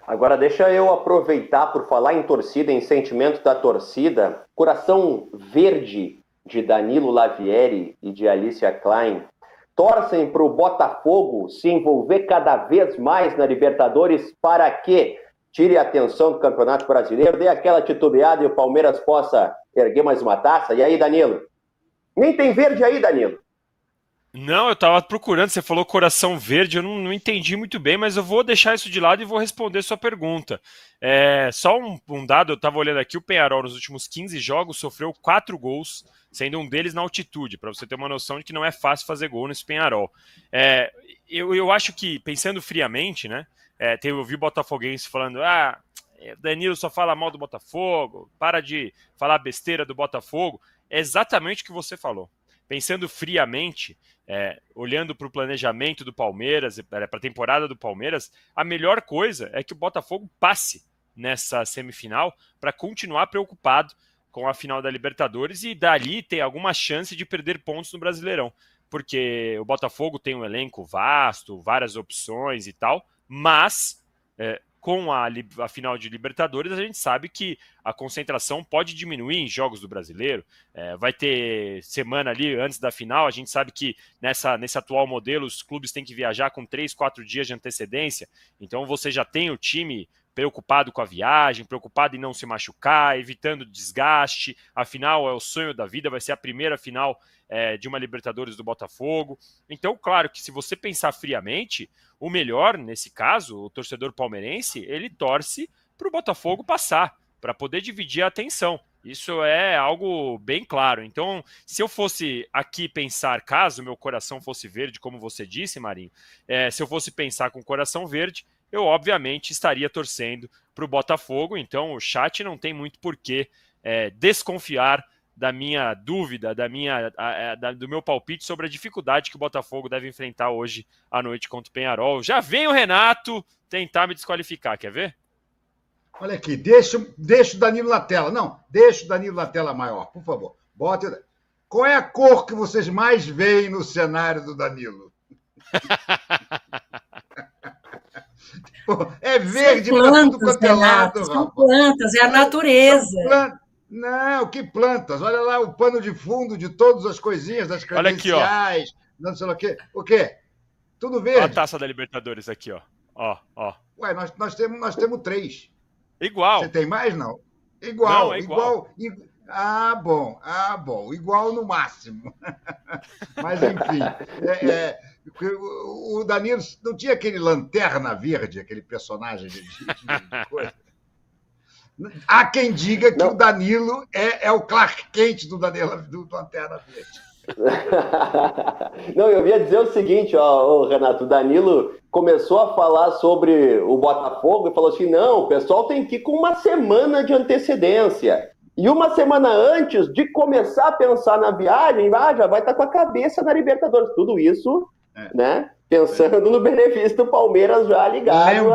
Agora deixa eu aproveitar por falar em torcida, em sentimento da torcida. Coração Verde de Danilo Lavieri e de Alicia Klein torcem para o Botafogo se envolver cada vez mais na Libertadores para que tire a atenção do Campeonato Brasileiro, dê aquela titubeada e o Palmeiras possa erguer mais uma taça. E aí, Danilo? Nem tem verde aí, Danilo. Não, eu tava procurando, você falou coração verde, eu não entendi muito bem, mas eu vou deixar isso de lado e vou responder sua pergunta. Só um dado, eu tava olhando aqui, o Peñarol nos últimos 15 jogos sofreu 4 gols, sendo um deles na altitude, para você ter uma noção de que não é fácil fazer gol nesse Peñarol. Eu acho que, pensando friamente, né, eu ouvi botafoguense falando, Danilo só fala mal do Botafogo, para de falar besteira do Botafogo, é exatamente o que você falou. Pensando friamente, olhando para o planejamento do Palmeiras, para a temporada do Palmeiras, a melhor coisa é que o Botafogo passe nessa semifinal para continuar preocupado com a final da Libertadores e dali ter alguma chance de perder pontos no Brasileirão. Porque o Botafogo tem um elenco vasto, várias opções e tal, mas com a final de Libertadores, a gente sabe que a concentração pode diminuir em jogos do Brasileiro. Vai ter semana ali antes da final, a gente sabe que nesse atual modelo os clubes têm que viajar com 3, 4 dias de antecedência, então você já tem o time preocupado com a viagem, preocupado em não se machucar, evitando desgaste. A final é o sonho da vida, vai ser a primeira final de uma Libertadores do Botafogo. Então, claro que se você pensar friamente, o melhor, nesse caso, o torcedor palmeirense, ele torce para o Botafogo passar, para poder dividir a atenção. Isso é algo bem claro. Então, se eu fosse aqui pensar, caso meu coração fosse verde, como você disse, Marinho, se eu fosse pensar com o coração verde, eu obviamente estaria torcendo para o Botafogo. Então, o chat não tem muito porquê desconfiar da minha dúvida, do meu palpite sobre a dificuldade que o Botafogo deve enfrentar hoje à noite contra o Peñarol. Já vem o Renato tentar me desqualificar, quer ver? Olha aqui, deixa o Danilo na tela. Não, deixa o Danilo na tela maior, por favor. Bota. Qual é a cor que vocês mais veem no cenário do Danilo? É verde para tudo quanto é lado, são plantas, é a natureza. Não, que plantas? Olha lá o pano de fundo de todas as coisinhas, das credenciais, aqui, não sei lá o quê. O quê? Tudo verde. Olha a taça da Libertadores aqui, ó. Ó. Ué, nós temos 3. Igual. Você tem mais, não? Igual. Não, é igual. Ah, bom. Igual no máximo. Mas, enfim. O Danilo não tinha aquele Lanterna Verde, aquele personagem de coisa. Há quem diga que o Danilo é o Clark Kent do Lanterna Verde. Não, eu ia dizer o seguinte, Renato, o Danilo começou a falar sobre o Botafogo e falou assim, não, o pessoal tem que ir com uma semana de antecedência. E uma semana antes de começar a pensar na viagem, já vai estar com a cabeça na Libertadores. Tudo isso, né? Pensando no benefício do Palmeiras já ligado.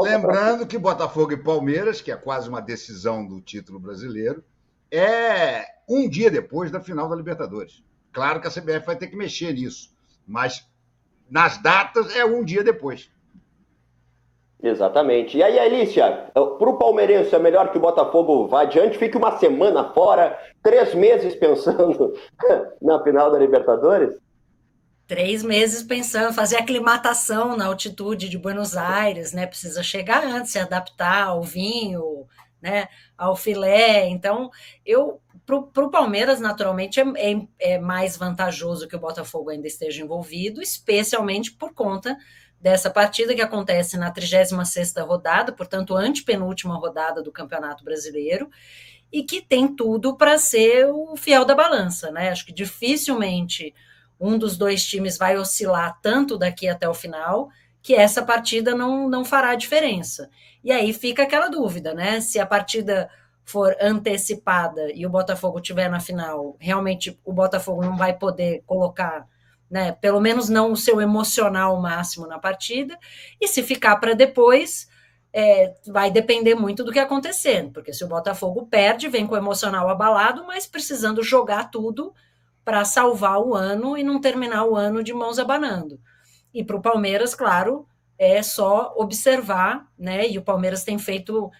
Lembrando que Botafogo e Palmeiras, que é quase uma decisão do título brasileiro, é um dia depois da final da Libertadores. Claro que a CBF vai ter que mexer nisso, mas nas datas é um dia depois. Exatamente. E aí, Alicia, para o palmeirense é melhor que o Botafogo vá adiante, fique uma semana fora, 3 meses pensando na final da Libertadores? 3 meses pensando, fazer aclimatação na altitude de Buenos Aires, né? Precisa chegar antes, se adaptar ao vinho, né? Ao filé. Então, para o Palmeiras, naturalmente, é mais vantajoso que o Botafogo ainda esteja envolvido, especialmente por conta dessa partida que acontece na 36ª rodada, portanto, antepenúltima rodada do Campeonato Brasileiro, e que tem tudo para ser o fiel da balança, né? Acho que dificilmente um dos 2 times vai oscilar tanto daqui até o final, que essa partida não fará diferença. E aí fica aquela dúvida, né? Se a partida for antecipada e o Botafogo estiver na final, realmente o Botafogo não vai poder colocar, né, pelo menos não o seu emocional máximo na partida, e se ficar para depois, vai depender muito do que acontecer, porque se o Botafogo perde, vem com o emocional abalado, mas precisando jogar tudo para salvar o ano e não terminar o ano de mãos abanando. E para o Palmeiras, claro, é só observar, né? E o Palmeiras tem feito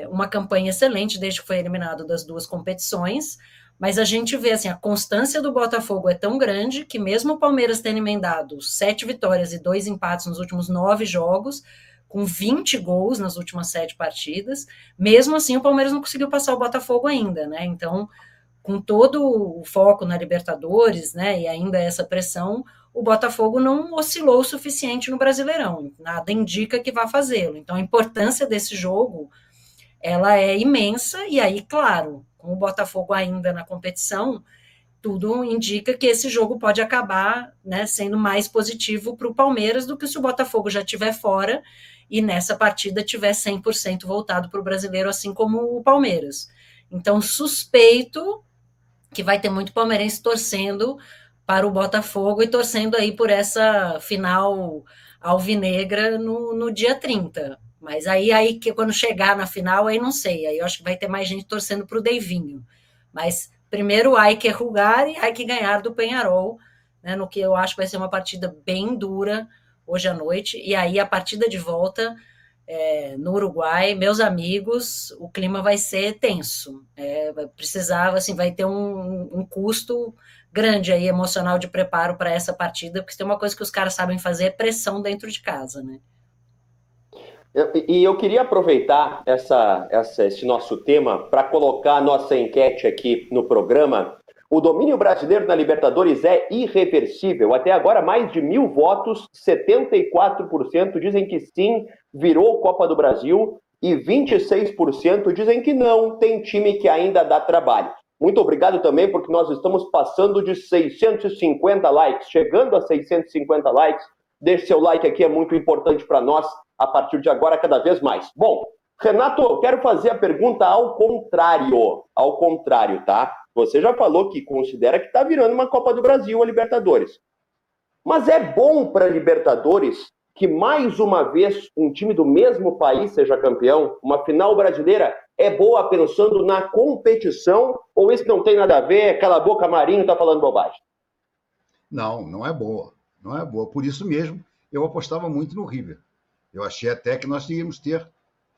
uma campanha excelente desde que foi eliminado das duas competições, mas a gente vê assim, a constância do Botafogo é tão grande que mesmo o Palmeiras tendo emendado 7 vitórias e 2 empates nos últimos 9 jogos, com 20 gols nas últimas 7 partidas, mesmo assim o Palmeiras não conseguiu passar o Botafogo ainda, né? Então, com todo o foco na Libertadores, né, e ainda essa pressão, o Botafogo não oscilou o suficiente no Brasileirão. Nada indica que vá fazê-lo. Então, a importância desse jogo, ela é imensa, e aí, claro, com o Botafogo ainda na competição, tudo indica que esse jogo pode acabar, né, sendo mais positivo para o Palmeiras do que se o Botafogo já estiver fora e nessa partida tiver 100% voltado para o brasileiro, assim como o Palmeiras. Então, suspeito que vai ter muito palmeirense torcendo para o Botafogo e torcendo aí por essa final alvinegra no dia 30. Mas aí que quando chegar na final, aí não sei. Aí eu acho que vai ter mais gente torcendo para o Deivinho. Mas primeiro hay que rugar e hay que ganhar do Peñarol, né, no que eu acho que vai ser uma partida bem dura hoje à noite. E aí a partida de volta no Uruguai, meus amigos, o clima vai ser tenso. Vai precisar, assim, vai ter um custo grande aí emocional de preparo para essa partida, porque tem uma coisa que os caras sabem fazer é pressão dentro de casa, né? E eu queria aproveitar esse nosso tema para colocar a nossa enquete aqui no programa. O domínio brasileiro na Libertadores é irreversível. Até agora, mais de 1.000 votos, 74% dizem que sim, virou Copa do Brasil, e 26% dizem que não, tem time que ainda dá trabalho. Muito obrigado também, porque nós estamos passando de 650 likes, chegando a 650 likes. Deixe seu like aqui, é muito importante para nós, a partir de agora, cada vez mais. Bom, Renato, eu quero fazer a pergunta ao contrário, tá? Você já falou que considera que está virando uma Copa do Brasil a Libertadores. Mas é bom para a Libertadores que mais uma vez um time do mesmo país seja campeão? Uma final brasileira é boa pensando na competição? Ou isso não tem nada a ver? Cala a boca, Marinho, está falando bobagem. Não é boa. Não é boa. Por isso mesmo, eu apostava muito no River. Eu achei até que nós íamos ter,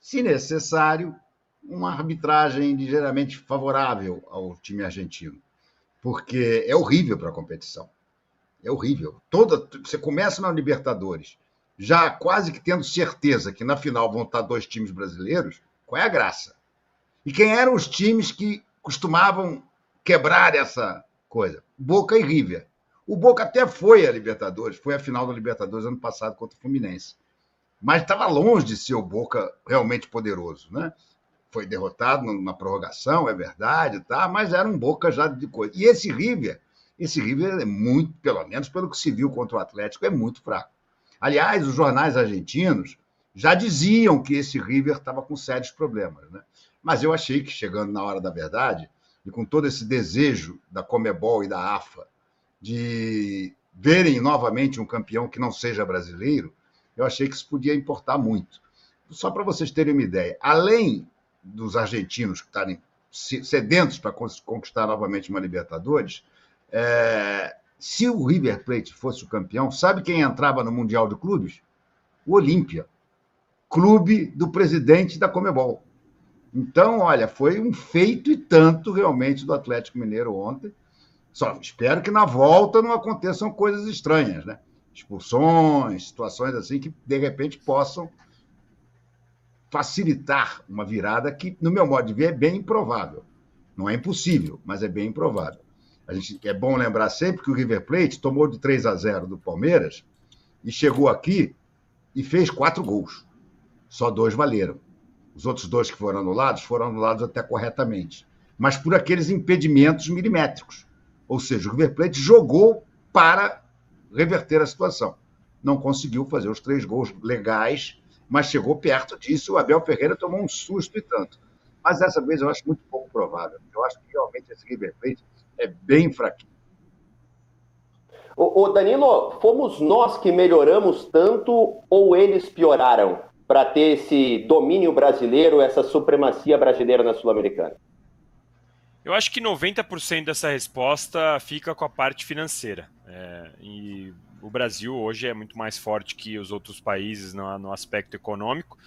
se necessário, uma arbitragem ligeiramente favorável ao time argentino, porque é horrível para a competição. É horrível. Você começa na Libertadores, já quase que tendo certeza que na final vão estar 2 times brasileiros, qual é a graça? E quem eram os times que costumavam quebrar essa coisa? Boca e River. O Boca até foi a Libertadores, foi a final da Libertadores ano passado contra o Fluminense, mas estava longe de ser o Boca realmente poderoso, né? Foi derrotado na prorrogação, é verdade, tá? Mas era um Boca já de coisa. E esse River é muito, pelo menos pelo que se viu contra o Atlético, é muito fraco. Aliás, os jornais argentinos já diziam que esse River estava com sérios problemas, né? Mas eu achei que, chegando na hora da verdade, e com todo esse desejo da Conmebol e da AFA de verem novamente um campeão que não seja brasileiro, eu achei que isso podia importar muito. Só para vocês terem uma ideia, além dos argentinos que estarem sedentos para conquistar novamente uma Libertadores, se o River Plate fosse o campeão, sabe quem entrava no Mundial de Clubes? O Olímpia, clube do presidente da Conmebol. Então, olha, foi um feito e tanto realmente do Atlético Mineiro ontem. Só espero que na volta não aconteçam coisas estranhas, né? Expulsões, situações assim que de repente possam facilitar uma virada que, no meu modo de ver, é bem improvável. Não é impossível, mas é bem improvável. É bom lembrar sempre que o River Plate tomou de 3-0 do Palmeiras e chegou aqui e fez 4 gols. Só 2 valeram. Os outros 2 que foram anulados até corretamente. Mas por aqueles impedimentos milimétricos. Ou seja, o River Plate jogou para reverter a situação. Não conseguiu fazer os 3 gols legais, mas chegou perto disso. O Abel Ferreira tomou um susto e tanto. Mas dessa vez eu acho muito pouco provável. Eu acho que realmente esse River Plate é bem fraquinho. Ô Danilo, fomos nós que melhoramos tanto ou eles pioraram para ter esse domínio brasileiro, essa supremacia brasileira na Sul-Americana? Eu acho que 90% dessa resposta fica com a parte financeira. E o Brasil hoje é muito mais forte que os outros países no aspecto econômico.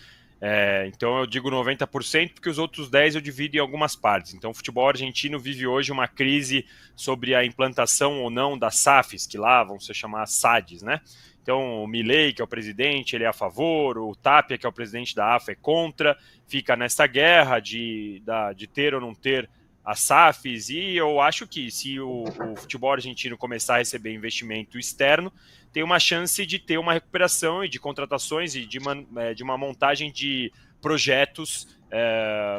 Então eu digo 90% porque os outros 10% eu divido em algumas partes. Então o futebol argentino vive hoje uma crise sobre a implantação ou não das SAFs, que lá vão se chamar SADs, né? Então o Milei, que é o presidente, ele é a favor, o Tapia, que é o presidente da AFA, é contra, fica nessa guerra de ter ou não ter as SAFs, e eu acho que se o futebol argentino começar a receber investimento externo, tem uma chance de ter uma recuperação e de contratações e de uma montagem de projetos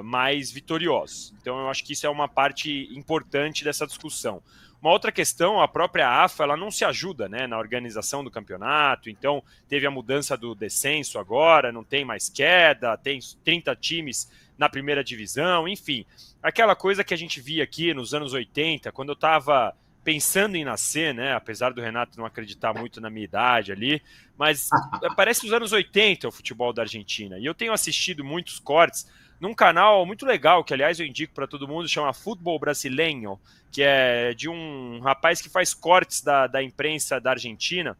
mais vitoriosos. Então eu acho que isso é uma parte importante dessa discussão. Uma outra questão, a própria AFA, ela não se ajuda, né, na organização do campeonato, então teve a mudança do descenso agora, não tem mais queda, tem 30 times na primeira divisão, enfim, aquela coisa que a gente via aqui nos anos 80, quando eu estava pensando em nascer, né, apesar do Renato não acreditar muito na minha idade ali, mas parece os anos 80 o futebol da Argentina, e eu tenho assistido muitos cortes num canal muito legal, que aliás eu indico para todo mundo, chama Futebol Brasileño, que é de um rapaz que faz cortes da imprensa da Argentina,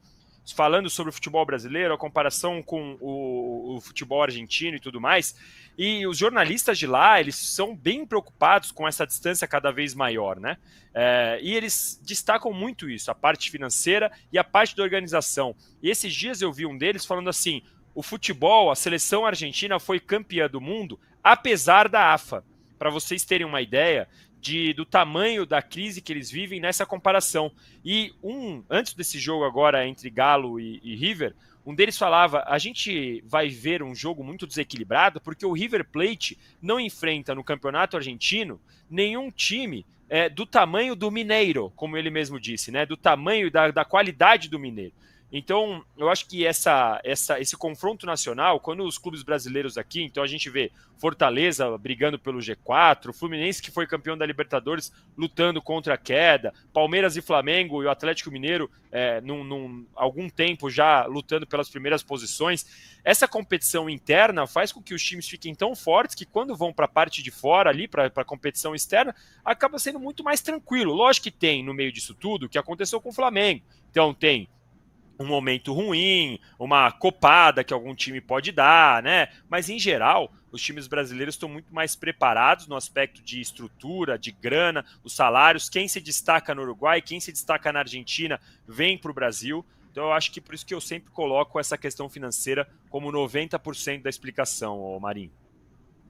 falando sobre o futebol brasileiro, a comparação com o futebol argentino e tudo mais. E os jornalistas de lá, eles são bem preocupados com essa distância cada vez maior, né? E eles destacam muito isso, a parte financeira e a parte da organização. E esses dias eu vi um deles falando assim, o futebol, a seleção argentina foi campeã do mundo, apesar da AFA. Para vocês terem uma ideia do tamanho da crise que eles vivem nessa comparação. E antes desse jogo agora entre Galo e River, um deles falava, a gente vai ver um jogo muito desequilibrado porque o River Plate não enfrenta no campeonato argentino nenhum time do tamanho do Mineiro, como ele mesmo disse, né? Do tamanho da qualidade do Mineiro. Então, eu acho que esse confronto nacional, quando os clubes brasileiros aqui, então a gente vê Fortaleza brigando pelo G4, Fluminense, que foi campeão da Libertadores, lutando contra a queda, Palmeiras e Flamengo e o Atlético Mineiro, algum tempo já lutando pelas primeiras posições, essa competição interna faz com que os times fiquem tão fortes que quando vão para a parte de fora ali, para a competição externa, acaba sendo muito mais tranquilo. Lógico que tem no meio disso tudo o que aconteceu com o Flamengo. Então tem um momento ruim, uma copada que algum time pode dar, né? Mas em geral, os times brasileiros estão muito mais preparados no aspecto de estrutura, de grana, os salários. Quem se destaca no Uruguai, quem se destaca na Argentina, vem para o Brasil. Então eu acho que por isso que eu sempre coloco essa questão financeira como 90% da explicação, Marinho.